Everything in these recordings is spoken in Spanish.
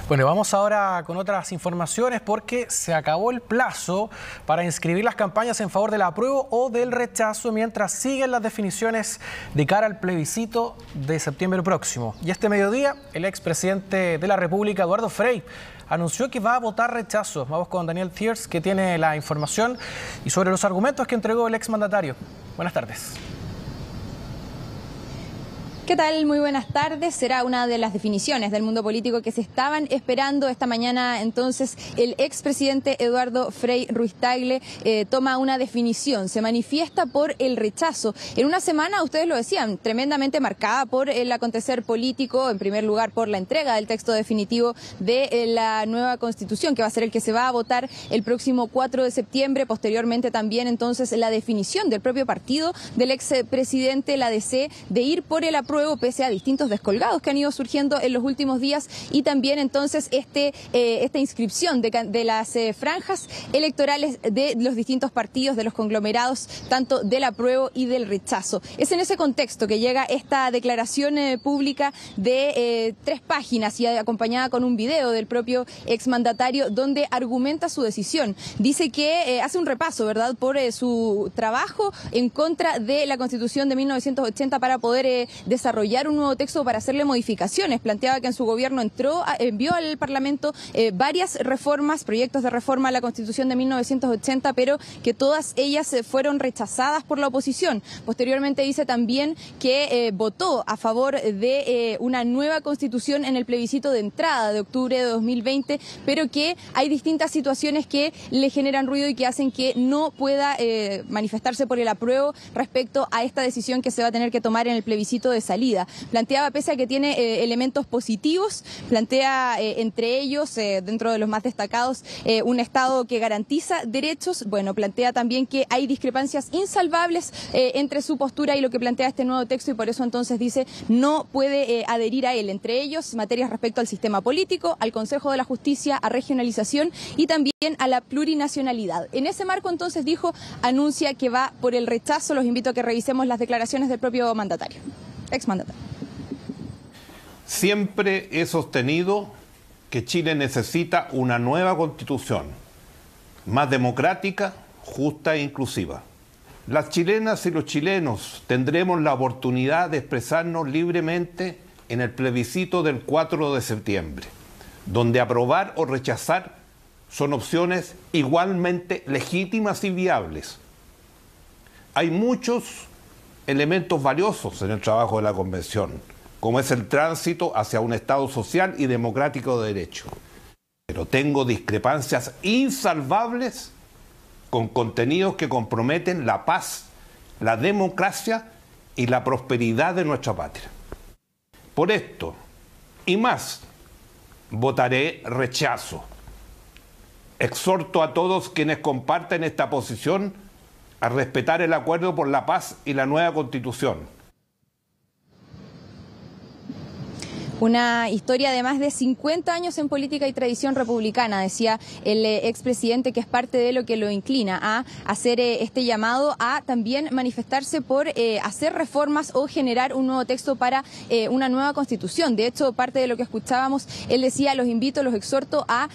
Bueno, vamos ahora con otras informaciones porque se acabó el plazo para inscribir las campañas en favor del apruebo o del rechazo mientras siguen las definiciones de cara al plebiscito de septiembre próximo. Y este mediodía, el expresidente de la República, Eduardo Frei, anunció que va a votar rechazo. Vamos con Daniel Thiers, que tiene la información y sobre los argumentos que entregó el exmandatario. Buenas tardes. ¿Qué tal? Muy buenas tardes. Será una de las definiciones del mundo político que se estaban esperando esta mañana. Entonces, el expresidente Eduardo Frei Ruiz-Tagle toma una definición, se manifiesta por el rechazo. En una semana, ustedes lo decían, tremendamente marcada por el acontecer político, en primer lugar por la entrega del texto definitivo de la nueva Constitución, que va a ser el que se va a votar el próximo 4 de septiembre. Posteriormente también, entonces, la definición del propio partido del expresidente, la DC, de ir por el apruebo pese a distintos descolgados que han ido surgiendo en los últimos días, y también entonces esta inscripción de las franjas electorales de los distintos partidos, de los conglomerados, tanto del apruebo y del rechazo. Es en ese contexto que llega esta declaración pública de 3 páginas y acompañada con un video del propio exmandatario donde argumenta su decisión. Dice que hace un repaso, ¿verdad?, por su trabajo en contra de la Constitución de 1980 para poder desarrollar un nuevo texto para hacerle modificaciones. Planteaba que en su gobierno envió al Parlamento varias reformas, proyectos de reforma a la Constitución de 1980, pero que todas ellas fueron rechazadas por la oposición. Posteriormente dice también que votó a favor de una nueva Constitución en el plebiscito de entrada de octubre de 2020, pero que hay distintas situaciones que le generan ruido y que hacen que no pueda manifestarse por el apruebo respecto a esta decisión que se va a tener que tomar en el plebiscito de salida. Planteaba, pese a que tiene elementos positivos, plantea entre ellos, dentro de los más destacados, un Estado que garantiza derechos. Bueno, plantea también que hay discrepancias insalvables entre su postura y lo que plantea este nuevo texto, y por eso entonces dice no puede adherir a él. Entre ellos, materias respecto al sistema político, al Consejo de la Justicia, a regionalización y también a la plurinacionalidad. En ese marco, entonces, dijo, anuncia que va por el rechazo. Los invito a que revisemos las declaraciones del propio mandatario. Exmandatario. Siempre he sostenido que Chile necesita una nueva Constitución, más democrática, justa e inclusiva. Las chilenas y los chilenos tendremos la oportunidad de expresarnos libremente en el plebiscito del 4 de septiembre, donde aprobar o rechazar son opciones igualmente legítimas y viables. Hay muchos elementos valiosos en el trabajo de la Convención, como es el tránsito hacia un Estado social y democrático de derecho. Pero tengo discrepancias insalvables con contenidos que comprometen la paz, la democracia y la prosperidad de nuestra patria. Por esto y más, votaré rechazo. Exhorto a todos quienes comparten esta posición a respetar el acuerdo por la paz y la nueva Constitución. Una historia de más de 50 años en política y tradición republicana, decía el expresidente, que es parte de lo que lo inclina a hacer este llamado a también manifestarse por hacer reformas o generar un nuevo texto para una nueva Constitución. De hecho, parte de lo que escuchábamos, él decía, los invito, los exhorto a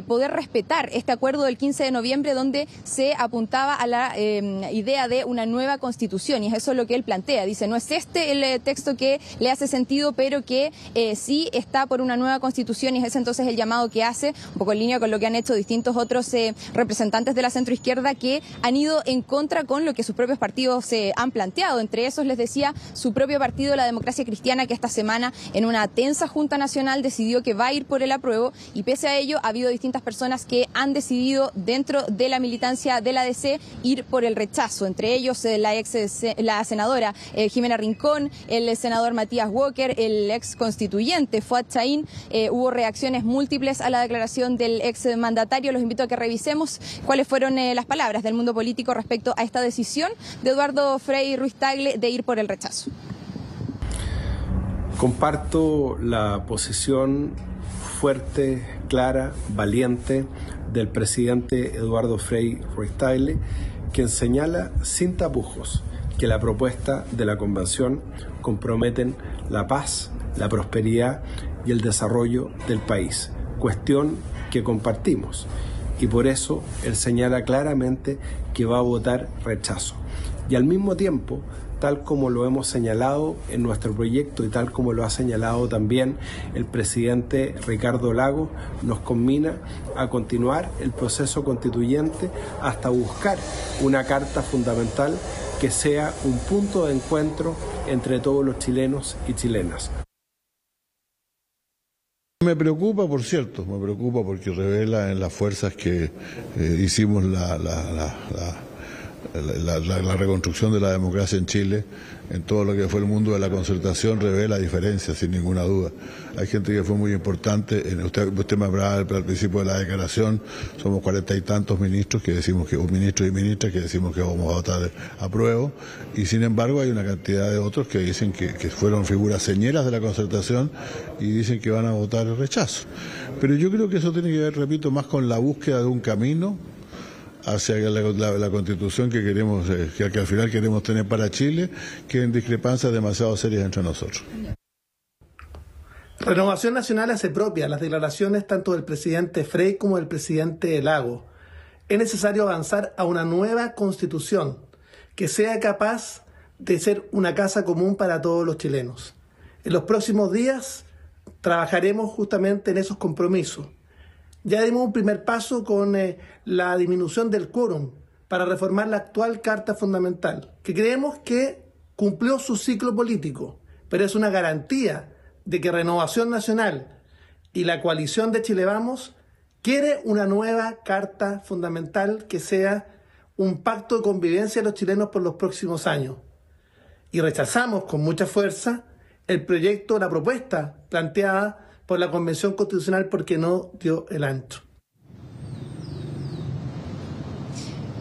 poder respetar este acuerdo del 15 de noviembre donde se apuntaba a la idea de una nueva Constitución, y es eso lo que él plantea. Dice, no es este el texto que le hace sentido, pero que sí está por una nueva Constitución, y es ese entonces el llamado que hace, un poco en línea con lo que han hecho distintos otros representantes de la centroizquierda que han ido en contra con lo que sus propios partidos han planteado. Entre esos, les decía, su propio partido, la Democracia Cristiana, que esta semana en una tensa Junta Nacional decidió que va a ir por el apruebo, y pese a ello ha habido distintas personas que han decidido dentro de la militancia de la DC ir por el rechazo. Entre ellos la senadora Jimena Rincón, el senador Matías Walker, el ex constituyente Fuad Chahín. Hubo reacciones múltiples a la declaración del exmandatario. Los invito a que revisemos cuáles fueron las palabras del mundo político respecto a esta decisión de Eduardo Frei Ruiz-Tagle de ir por el rechazo. Comparto la posición fuerte, clara, valiente del presidente Eduardo Frei Ruiz-Tagle, quien señala sin tapujos que la propuesta de la Convención comprometen la paz, la prosperidad y el desarrollo del país. cuestión que compartimos. Y por eso él señala claramente que va a votar rechazo. Y al mismo tiempo, tal como lo hemos señalado en nuestro proyecto y tal como lo ha señalado también el presidente Ricardo Lagos, nos conmina a continuar el proceso constituyente hasta buscar una carta fundamental que sea un punto de encuentro entre todos los chilenos y chilenas. Me preocupa, por cierto, porque revela en las fuerzas que hicimos la reconstrucción de la democracia en Chile, en todo lo que fue el mundo de la concertación, revela diferencias, sin ninguna duda. Hay gente que fue muy importante. Usted me hablaba al principio de la declaración, somos 40 y tantos ministros que decimos ministros y ministras que decimos que vamos a votar apruebo, y sin embargo hay una cantidad de otros que dicen que fueron figuras señeras de la concertación y dicen que van a votar rechazo. Pero yo creo que eso tiene que ver, repito, más con la búsqueda de un camino hacia la constitución que queremos, que al final queremos tener para Chile, que en discrepancias demasiado serias entre nosotros. Renovación Nacional hace propia las declaraciones tanto del presidente Frey como del presidente Lagos. Es necesario avanzar a una nueva constitución que sea capaz de ser una casa común para todos los chilenos. En los próximos días trabajaremos justamente en esos compromisos. Ya dimos un primer paso con la disminución del quórum para reformar la actual Carta Fundamental, que creemos que cumplió su ciclo político, pero es una garantía de que Renovación Nacional y la coalición de Chile Vamos quiere una nueva Carta Fundamental que sea un pacto de convivencia de los chilenos por los próximos años. Y rechazamos con mucha fuerza el proyecto, la propuesta planteada por la Convención Constitucional porque no dio el ancho.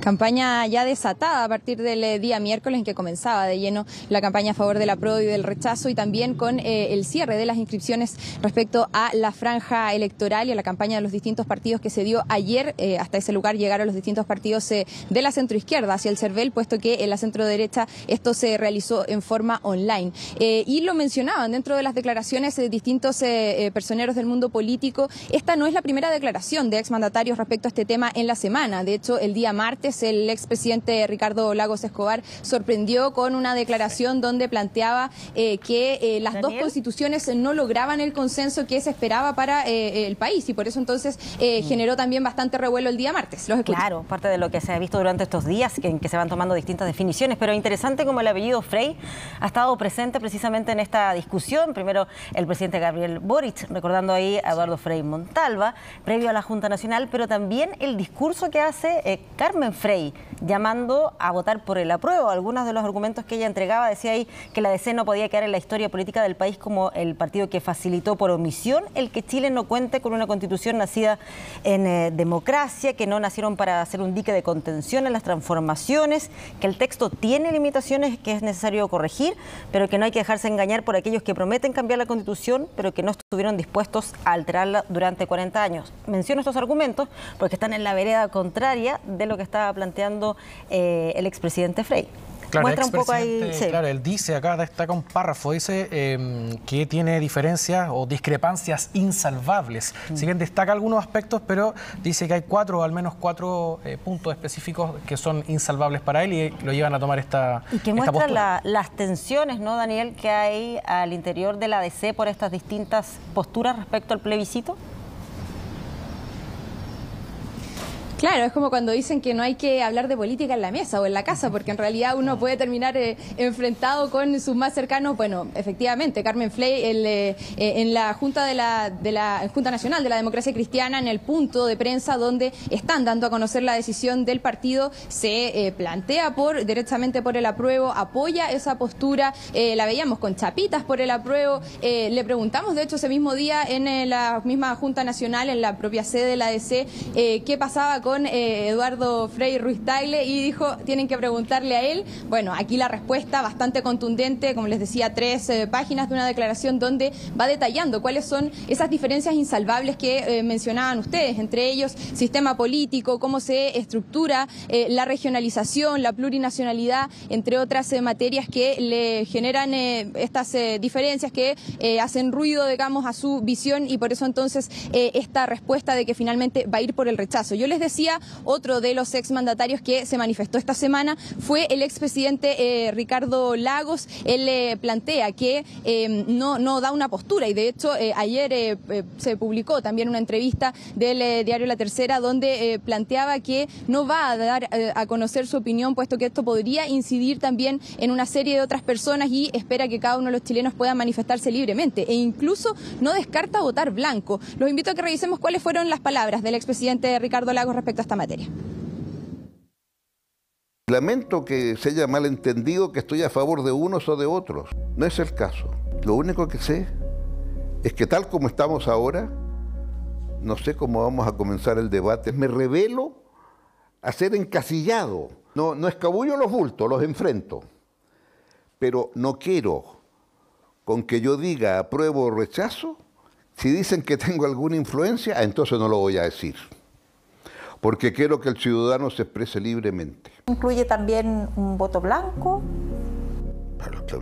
Campaña ya desatada a partir del día miércoles en que comenzaba de lleno la campaña a favor del apruebo y del rechazo, y también con el cierre de las inscripciones respecto a la franja electoral y a la campaña de los distintos partidos que se dio ayer. Hasta ese lugar llegaron los distintos partidos de la centroizquierda hacia el CERVEL, puesto que en la centroderecha esto se realizó en forma online. Y lo mencionaban dentro de las declaraciones de distintos personeros del mundo político. Esta no es la primera declaración de exmandatarios respecto a este tema en la semana. De hecho, el día martes el expresidente Ricardo Lagos Escobar sorprendió con una declaración donde planteaba que las dos constituciones no lograban el consenso que se esperaba para el país, y por eso entonces generó también bastante revuelo el día martes. Los escucho. Claro, parte de lo que se ha visto durante estos días, en que se van tomando distintas definiciones, pero interesante como el apellido Frey ha estado presente precisamente en esta discusión. Primero el presidente Gabriel Boric, recordando ahí a Eduardo Frei Montalva, previo a la Junta Nacional, pero también el discurso que hace Carmen Frey, llamando a votar por el apruebo. Algunos de los argumentos que ella entregaba, decía ahí que la DC no podía quedar en la historia política del país como el partido que facilitó por omisión el que Chile no cuente con una constitución nacida en democracia, que no nacieron para hacer un dique de contención en las transformaciones, que el texto tiene limitaciones que es necesario corregir, pero que no hay que dejarse engañar por aquellos que prometen cambiar la constitución, pero que no estuvieron dispuestos a alterarla durante 40 años. Menciono estos argumentos porque están en la vereda contraria de lo que estaba planteando el expresidente Frey. Claro, Muestra un poco ahí, sí. Claro, él dice, acá destaca un párrafo, dice que tiene diferencias o discrepancias insalvables. Si bien destaca algunos aspectos, pero dice que hay al menos cuatro puntos específicos que son insalvables para él y lo llevan a tomar esta postura. Y que muestra las tensiones, ¿no, Daniel, que hay al interior de la DC por estas distintas posturas respecto al plebiscito? Claro, es como cuando dicen que no hay que hablar de política en la mesa o en la casa, porque en realidad uno puede terminar enfrentado con sus más cercanos. Bueno, efectivamente, Carmen Frey en la Junta de la Junta Nacional de la Democracia Cristiana, en el punto de prensa donde están dando a conocer la decisión del partido, se plantea directamente por el apruebo, apoya esa postura. La veíamos con chapitas por el apruebo. Le preguntamos, de hecho, ese mismo día en la misma Junta Nacional, en la propia sede de la DC, qué pasaba con Eduardo Frei Ruiz-Tagle y dijo, tienen que preguntarle a él. Bueno, aquí la respuesta bastante contundente, como les decía, 3 páginas de una declaración donde va detallando cuáles son esas diferencias insalvables que mencionaban ustedes, entre ellos sistema político, cómo se estructura la regionalización, la plurinacionalidad, entre otras materias que le generan estas diferencias que hacen ruido, digamos, a su visión, y por eso entonces esta respuesta de que finalmente va a ir por el rechazo. Yo les decía, otro de los exmandatarios que se manifestó esta semana fue el expresidente Ricardo Lagos. Él plantea que no da una postura, y de hecho ayer se publicó también una entrevista del diario La Tercera donde planteaba que no va a dar a conocer su opinión, puesto que esto podría incidir también en una serie de otras personas, y espera que cada uno de los chilenos pueda manifestarse libremente, e incluso no descarta votar blanco. Los invito a que revisemos cuáles fueron las palabras del expresidente Ricardo Lagos respecto a esta materia. Lamento que se haya malentendido que estoy a favor de unos o de otros. No es el caso. Lo único que sé es que tal como estamos ahora, no sé cómo vamos a comenzar el debate. Me revelo a ser encasillado. No escabullo los bultos, los enfrento. Pero no quiero, con que yo diga apruebo o rechazo, si dicen que tengo alguna influencia, entonces no lo voy a decir. Porque quiero que el ciudadano se exprese libremente. ¿Incluye también un voto blanco? Pero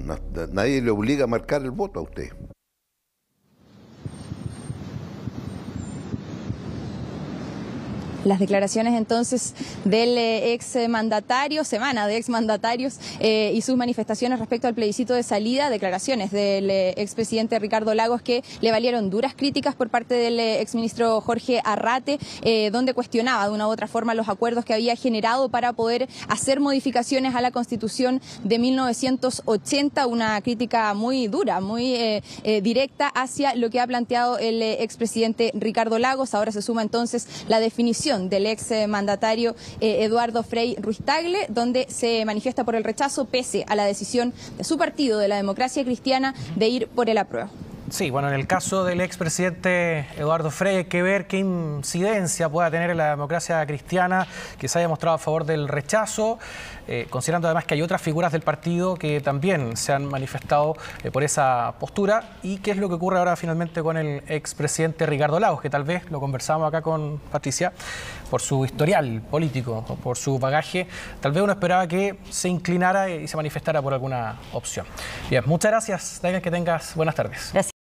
nadie le obliga a marcar el voto a usted. Las declaraciones entonces del exmandatario, semana de exmandatarios y sus manifestaciones respecto al plebiscito de salida, declaraciones del expresidente Ricardo Lagos que le valieron duras críticas por parte del exministro Jorge Arrate, donde cuestionaba de una u otra forma los acuerdos que había generado para poder hacer modificaciones a la Constitución de 1980, una crítica muy dura, muy directa hacia lo que ha planteado el expresidente Ricardo Lagos. Ahora se suma entonces la definición del ex mandatario Eduardo Frei Ruiz-Tagle, donde se manifiesta por el rechazo pese a la decisión de su partido, de la Democracia Cristiana, de ir por el apruebo. Sí, bueno, en el caso del expresidente Eduardo Frei hay que ver qué incidencia pueda tener en la Democracia Cristiana que se haya mostrado a favor del rechazo, considerando además que hay otras figuras del partido que también se han manifestado por esa postura. ¿Y qué es lo que ocurre ahora finalmente con el expresidente Ricardo Lagos? Que tal vez, lo conversamos acá con Patricia, por su historial político, por su bagaje, tal vez uno esperaba que se inclinara y se manifestara por alguna opción. Bien, muchas gracias, Daniel, que tengas buenas tardes. Gracias.